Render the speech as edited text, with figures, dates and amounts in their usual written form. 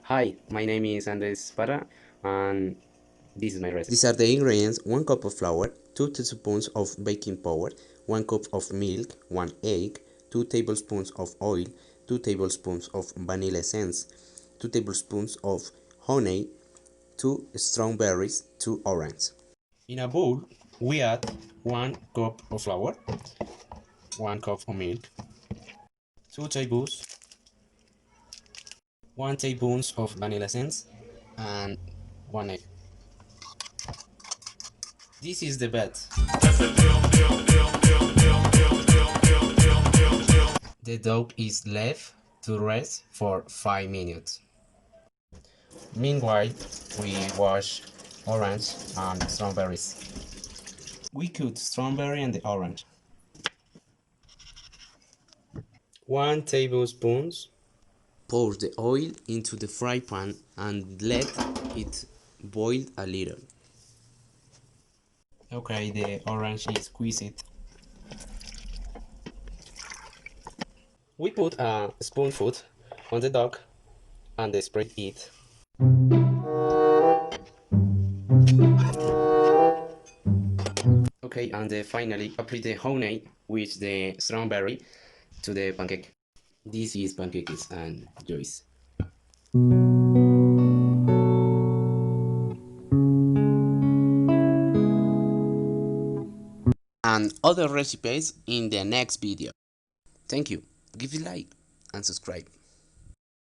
Hi, my name is Andres Parra and this is my recipe. These are the ingredients: 1 cup of flour, 2 tablespoons of baking powder, 1 cup of milk, 1 egg, 2 tablespoons of oil, 2 tablespoons of vanilla essence, 2 tablespoons of honey, 2 strawberries, 2 oranges. In a bowl, we add 1 cup of flour, 1 cup of milk, 2 tablespoons, 1 tablespoon of vanilla essence, and 1 egg. This is the bed. The dough is left to rest for 5 minutes. Meanwhile, we wash orange and strawberries. We cut strawberry and the orange. 1 tablespoon. Pour the oil into the fry pan and let it boil a little. Okay, the orange is squeezed. We put a spoonful on the dog and spread it. Okay, and finally apply the honey with the strawberry to the pancake. This is pancakes and juice. And other recipes in the next video. Thank you. Give a like and subscribe.